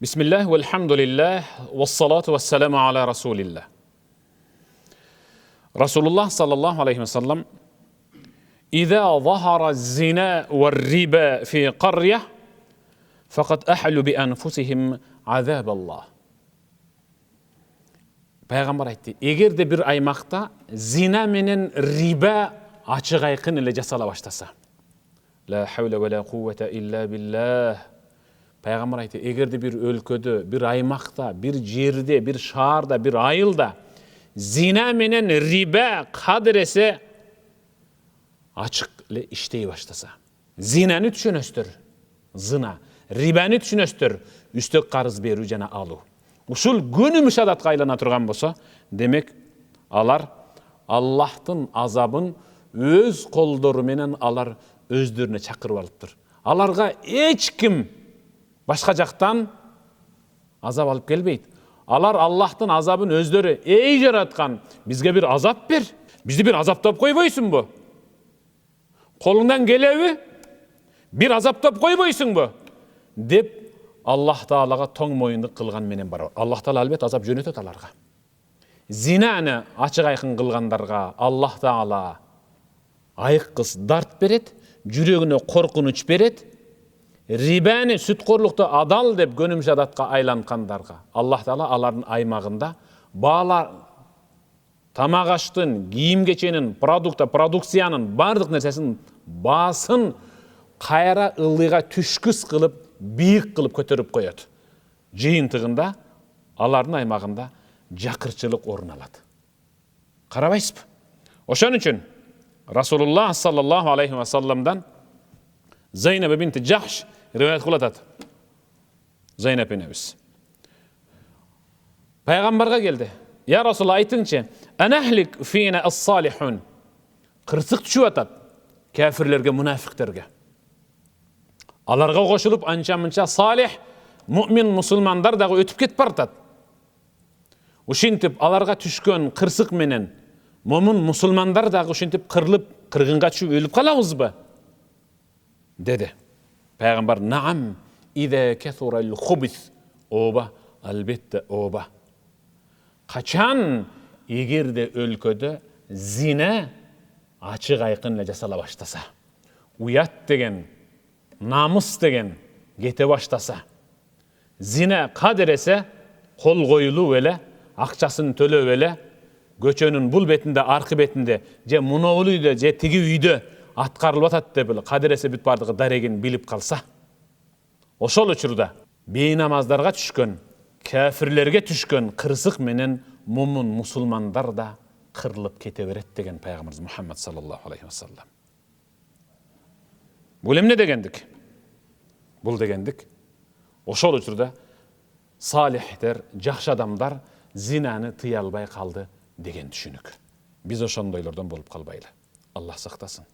Bismillah, velhamdülillah, vessalatu vesselamu ala Resulillah. Resulullah sallallahu aleyhi ve sellem İzâ zahara zina ve riba fi qarya fakat ahlu bi enfusihim azaballah. Peygamber aytdı, eğer de bir aymakta zina menen riba açık aykın ile jasala başlasa. La havle ve la kuvvete illa billah. Peygamber aytdı, eğer de bir өлködө, bir aymakta, bir jerde, bir şaharda, bir ayılda zina menen riba kadrese açık ile iştey başlasa. Zinanı түшүнөстөр, zina, ribani түшүнөстөр, üstök qarız берүү жана алуу. Ушул күнүмүш адатка айлана турган болсо, демек алар Аллахтын азабын өз колдору менен алар өздөрүнө чакырып алыптыр. Аларга эч ким башка жактан азап алып келбейт. Алар Аллахтын азабын өздөрү эй жараткан, бизге bir азап бер, бизди bir азаптап койбойсуңбу? Колуңдан келеби? Bir азаптап койбойсуңбу? деп Аллах Таалага тоң моюндук кылган менен бар. Аллах Таала албет азап жөнөтөт аларга. Зинаны ачык айкын кылгандарга Аллах Таала айыккыс дарт берет, жүрөгүнө коркунуч берет. Рибаны сүткорлукту адал деп көнүмүш адатка айлангандарга Аллах Таала алардын аймагында баалар тамак аштын, кийим кеченин, продукциянын бардык нерсесин баасын кайра ылдыйга түшкүс кылып, бийик кылып көтөрүп коет. Жыйынтыгында алардын аймагында жакырчылык орун алат. Карабайсызбы? Ошон үчүн Расулуллах саллаллаху алейхи ва салламдан Zeynep binti Jahsh rivayet kılatat. Zeynep enemiz. Peygamber'e geldi. Ya Resulullah aytınçı, "Enahlik fina as-salihun." Kırsık düşüp atat. Kafirlerge, münafıklarga. Alarga koşulup ança-mınça salih, mümin musulmanlar da ötüp ketip bartat. Uşintip alarga түшкөн kırsık menen mümin musulmanlar da uşintip kırılıp, kırgınga düşüp ölüp kalabızbı? Dedi. Peygamber, "Naam, iza kathura al-khubth." Oba, albatta oba. Kaçan egerde өлködө zina açık aykın ile jasala başlasa, uyat degen, namus degen kete başlasa, zina kaderese kol koyulu ele, akçasını tölöp ele, göçönün bul betinde, arka betinde, je muno uyda, je tigi uyda atkарылып атат деп кадересе бүт бардыгы дарегин билип калса, ошол учурда бейнамаздарга түшкөн, кафирлерге түшкөн кырсык менен мумун мусулмандар да кырылып кете берет деген пайгамбарыбыз Мухаммад саллаллаху алейхи ва саллам. Бул эмне дегендик? Бул дегендик ошол учурда салихтер, жакшы адамдар зинаны тыя албай калды деген түшүнүк. Биз ошондойлордон болуп калбайлы. Allah saxtasın.